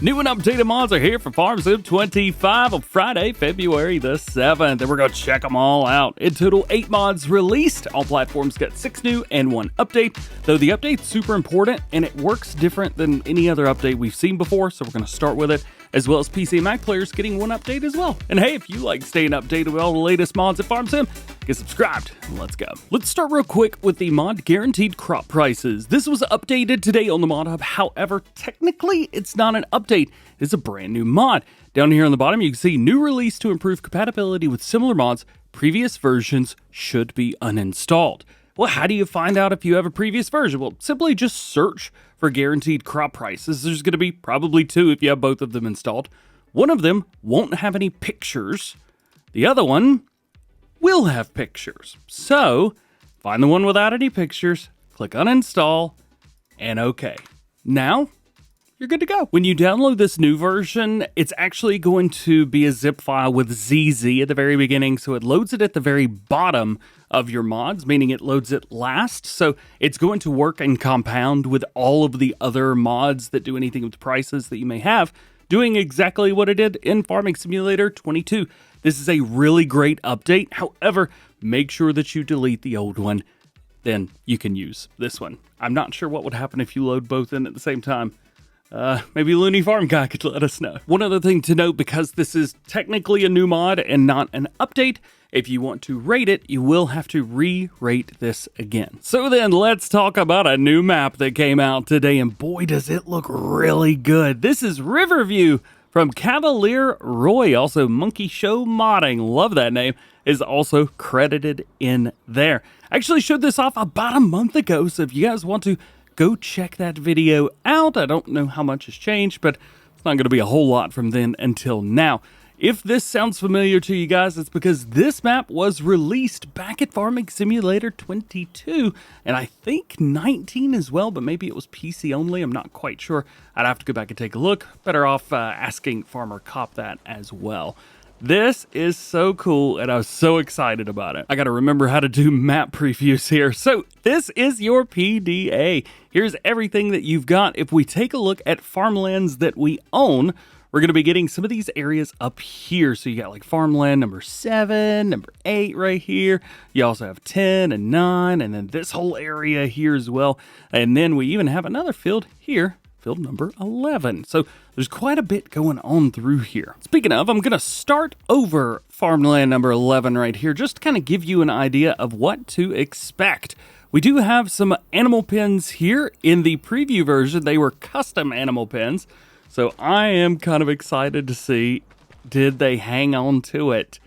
New and updated mods are here for FarmSim 25 on Friday, February the 7th, and we're going to check them all out. In total, 8 mods released. All platforms got 6 new and 1 update, though the update's super important, and it works different than any other update we've seen before, so we're going to start with it, as well as PC and Mac players getting 1 update as well. And hey, if you like staying updated with all the latest mods at FarmSim, get subscribed, and let's go. Let's start real quick with the mod guaranteed crop prices. This was updated today on the mod hub, however, technically it's not an update. It's a brand new mod. Down here on the bottom, you can see new release to improve compatibility with similar mods. Previous versions should be uninstalled. Well, how do you find out if you have a previous version? Well, simply just search for guaranteed crop prices. There's going to be probably 2 if you have both of them installed. One of them won't have any pictures. The other one will have pictures. So, find the one without any pictures, click uninstall, and OK. Now, you're good to go. When you download this new version, it's actually going to be a zip file with ZZ at the very beginning, so it loads it at the very bottom of your mods, meaning it loads it last. So it's going to work and compound with all of the other mods that do anything with prices that you may have, doing exactly what it did in Farming Simulator 22. This is a really great update. However, make sure that you delete the old one. Then you can use this one. I'm not sure what would happen if you load both in at the same time. Maybe Looney Farm Guy could let us know. One other thing to note, because this is technically a new mod and not an update, if you want to rate it, you will have to re-rate this again. So then let's talk about a new map that came out today, and boy does it look really good. This is Riverview from Cavalier Roy, also Monkey Show Modding, love that name, is also credited in there. I actually showed this off about a month ago, so if you guys want to go check that video out. I don't know how much has changed, but it's not going to be a whole lot from then until now. If this sounds familiar to you guys, it's because this map was released back at Farming Simulator 22, and I think 19 as well, but maybe it was PC only. I'm not quite sure. I'd have to go back and take a look. Better off asking Farmer Cop that as well. This is so cool, and I was so excited about it. I got to remember how to do map previews here. So this is your PDA. Here's everything that you've got. If we take a look at farmlands that we own, we're going to be getting some of these areas up here. So you got like farmland number 7, number 8 right here. You also have 10 and 9, and then this whole area here as well. And then we even have another field here. Field number 11. So there's quite a bit going on through here. Speaking of, I'm going to start over farmland number 11 right here, just to kind of give you an idea of what to expect. We do have some animal pens here. In the preview version, they were custom animal pens. So I am kind of excited to see, did they hang on to it?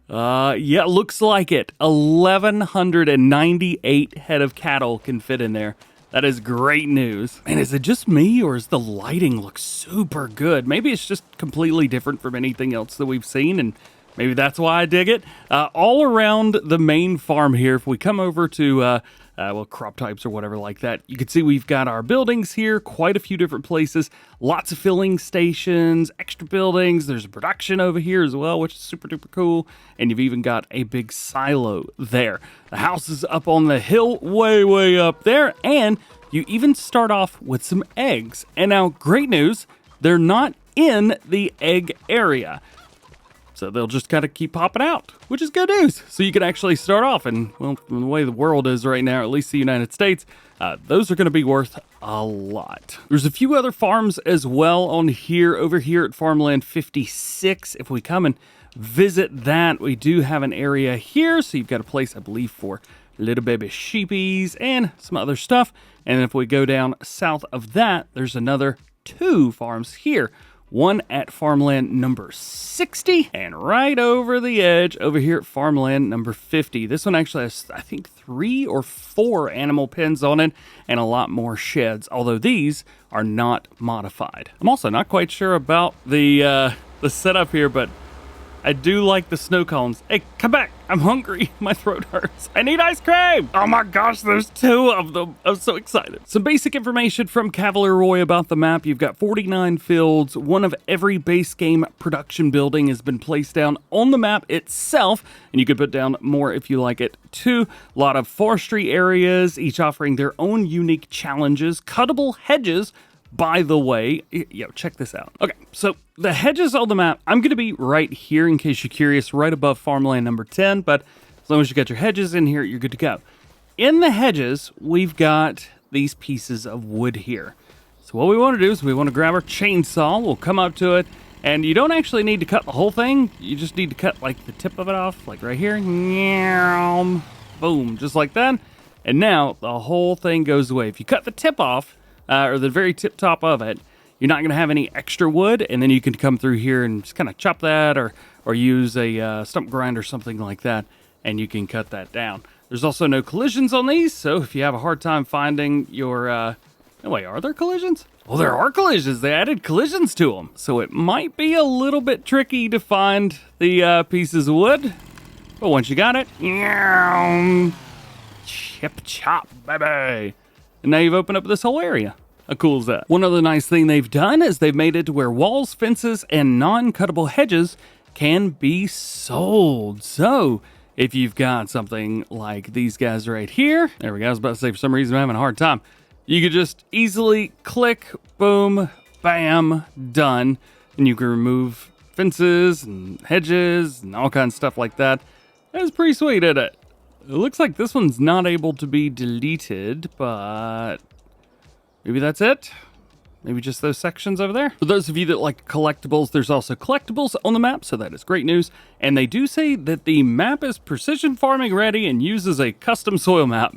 Yeah, looks like it. 1,198 head of cattle can fit in there. That is great news. And is it just me, or is the lighting look super good? Maybe it's just completely different from anything else that we've seen, and maybe that's why I dig it. All around the main farm here, if we come over to, well, crop types or whatever like that, you can see we've got our buildings here, quite a few different places, lots of filling stations, extra buildings. There's a production over here as well, which is super duper cool. And you've even got a big silo there. The house is up on the hill, way up there. And you even start off with some eggs. And now, great news, they're not in the egg area. So they'll just kind of keep popping out, which is good news. So you can actually start off, and well, from the way the world is right now, at least the United States, those are going to be worth a lot. There's a few other farms as well on here, over here at Farmland 56. If we come and visit that, we do have an area here. So you've got a place, I believe, for little baby sheepies and some other stuff. And if we go down south of that, there's another 2 farms here. One at farmland number 60, and right over the edge over here at farmland number 50. This one actually has, I think, 3 or 4 animal pens on it and a lot more sheds, although these are not modified. I'm also not quite sure about the setup here, but I do like the snow cones. Hey, come back. I'm hungry. My throat hurts. I need ice cream. Oh my gosh, there's 2 of them. I'm so excited. Some basic information from Cavalier Roy about the map. You've got 49 fields. One of every base game production building has been placed down on the map itself, and you could put down more if you like it too. A lot of forestry areas, each offering their own unique challenges. Cuttable hedges, By the way, check this out. Okay, so the hedges on the map, I'm going to be right here in case you're curious, right above farmland number 10, but as long as you got your hedges in here, you're good to go. In the hedges, we've got these pieces of wood here. So what we want to do is we want to grab our chainsaw, we'll come up to it, and you don't actually need to cut the whole thing, you just need to cut like the tip of it off, like right here. Boom, just like that. And now the whole thing goes away. If you cut the tip off, or the very tip top of it, you're not going to have any extra wood, and then you can come through here and just kind of chop that or use a stump grinder or something like that, and you can cut that down. There's also no collisions on these, so if you have a hard time finding your... No, wait, are there collisions? Well, there are collisions. They added collisions to them, so it might be a little bit tricky to find the pieces of wood, but once you got it, chip chop, baby. And now you've opened up this whole area. How cool is that? One other nice thing they've done is they've made it to where walls, fences, and non-cuttable hedges can be sold. So if you've got something like these guys right here, there we go, I was about to say for some reason I'm having a hard time. You could just easily click, boom, bam, done. And you can remove fences and hedges and all kinds of stuff like that. That's pretty sweet, isn't it? It looks like this one's not able to be deleted, but maybe that's it. Maybe just those sections over there. For those of you that like collectibles, there's also collectibles on the map, so that is great news. And they do say that the map is precision farming ready and uses a custom soil map.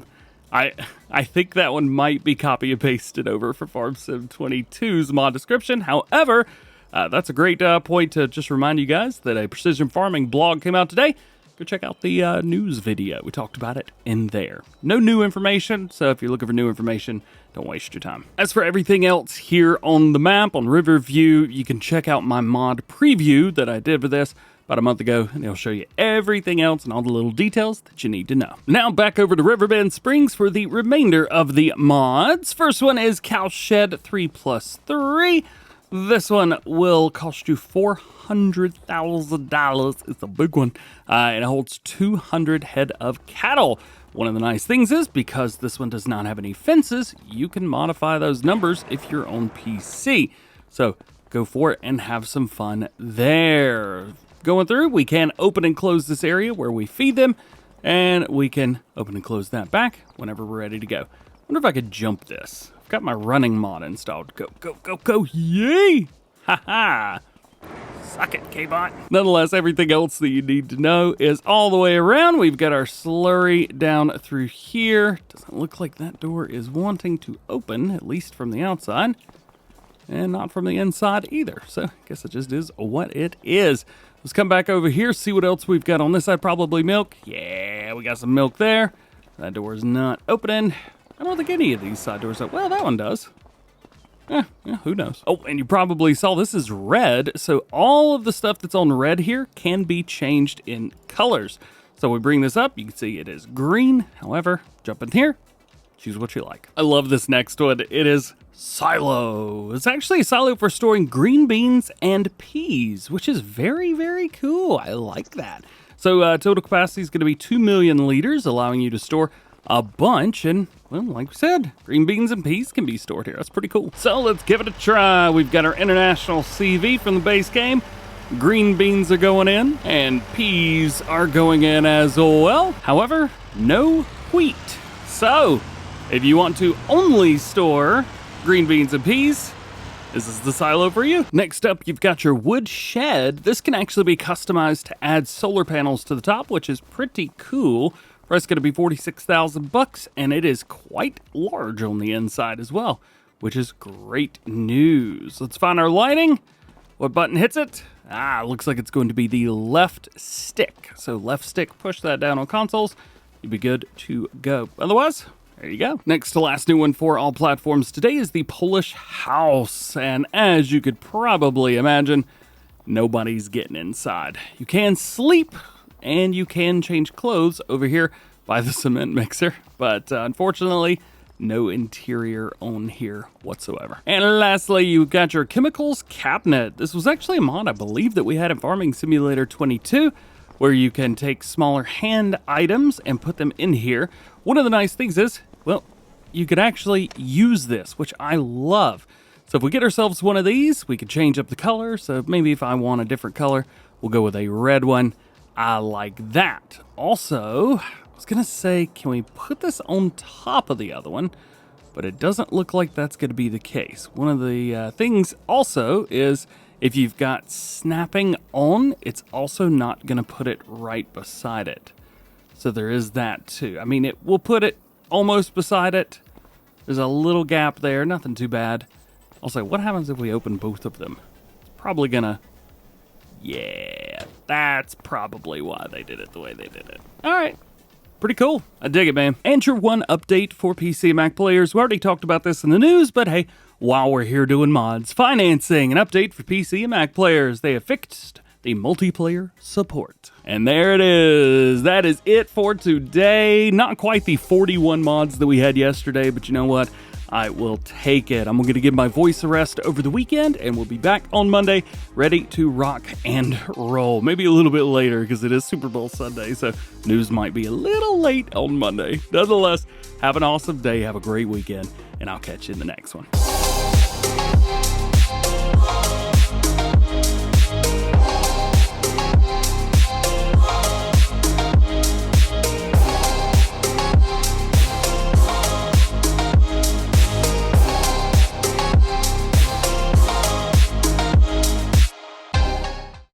I think that one might be copy and pasted over for Farm Sim 22's mod description. However, that's a great point to just remind you guys that a precision farming blog came out today. Go check out the news video. We talked about it in there. No new information, so if you're looking for new information, don't waste your time. As for everything else here on the map, on Riverview, you can check out my mod preview that I did for this about a month ago, and it'll show you everything else and all the little details that you need to know. Now back over to Riverbend Springs for the remainder of the mods. First one is Cowshed 3+3. This one will cost you $400,000. It's a big one. It holds 200 head of cattle. One of the nice things is, because this one does not have any fences, you can modify those numbers if you're on PC. So go for it and have some fun there. Going through, we can open and close this area where we feed them, and we can open and close that back whenever we're ready to go. Wonder if I could jump this. I've got my running mod installed. Go, go, go, go, yay! Ha-ha! Suck it, K-Bot. Nonetheless, everything else that you need to know is all the way around. We've got our slurry down through here. Doesn't look like that door is wanting to open, at least from the outside. And not from the inside either. So I guess it just is what it is. Let's come back over here, see what else we've got on this side. Probably milk. Yeah, we got some milk there. That door is not opening. I don't think any of these side doors are. Well, that one does. Yeah, who knows? Oh, and you probably saw this is red. So all of the stuff that's on red here can be changed in colors. So we bring this up. You can see it is green. However, jump in here. Choose what you like. I love this next one. It is silo. It's actually a silo for storing green beans and peas, which is very, very cool. I like that. So total capacity is going to be 2 million liters, allowing you to store a bunch. And, well, like we said, green beans and peas can be stored here. That's pretty cool. So let's give it a try. We've got our international CV from the base game. Green beans are going in, and peas are going in as well. However, no wheat. So if you want to only store green beans and peas, this is the silo for you. Next up, you've got your wood shed. This can actually be customized to add solar panels to the top, which is pretty cool. Price going to be $46,000, and it is quite large on the inside as well, which is great news. Let's find our lighting. What button hits it? Looks like it's going to be the left stick. So left stick, push that down on consoles. You'll be good to go. Otherwise, there you go. Next to last new one for all platforms today is the Polish house. And as you could probably imagine, nobody's getting inside. You can sleep and you can change clothes over here by the cement mixer. But unfortunately, no interior on here whatsoever. And lastly, you've got your chemicals cabinet. This was actually a mod I believe that we had in Farming Simulator 22, where you can take smaller hand items and put them in here. One of the nice things is, well, you could actually use this, which I love. So if we get ourselves one of these, we could change up the color. So maybe if I want a different color, we'll go with a red one. I like that. Also, I was gonna say, can we put this on top of the other one? But it doesn't look like that's gonna be the case. One of the things also is if you've got snapping on, it's also not gonna put it right beside it. So there is that too. I mean, we'll put it almost beside it. There's a little gap there, nothing too bad. Also, what happens if we open both of them? It's probably gonna, yeah, that's probably why they did it the way they did it. All right. Pretty cool. I dig it, man. And your one update for PC and Mac players. We already talked about this in the news, but hey, while we're here doing mods, financing, an update for PC and Mac players. They have fixed the multiplayer support. And there it is. That is it for today. Not quite the 41 mods that we had yesterday, but you know what? I will take it. I'm going to give my voice a rest over the weekend, and we'll be back on Monday ready to rock and roll. Maybe a little bit later because it is Super Bowl Sunday, so news might be a little late on Monday. Nonetheless, have an awesome day, have a great weekend, and I'll catch you in the next one.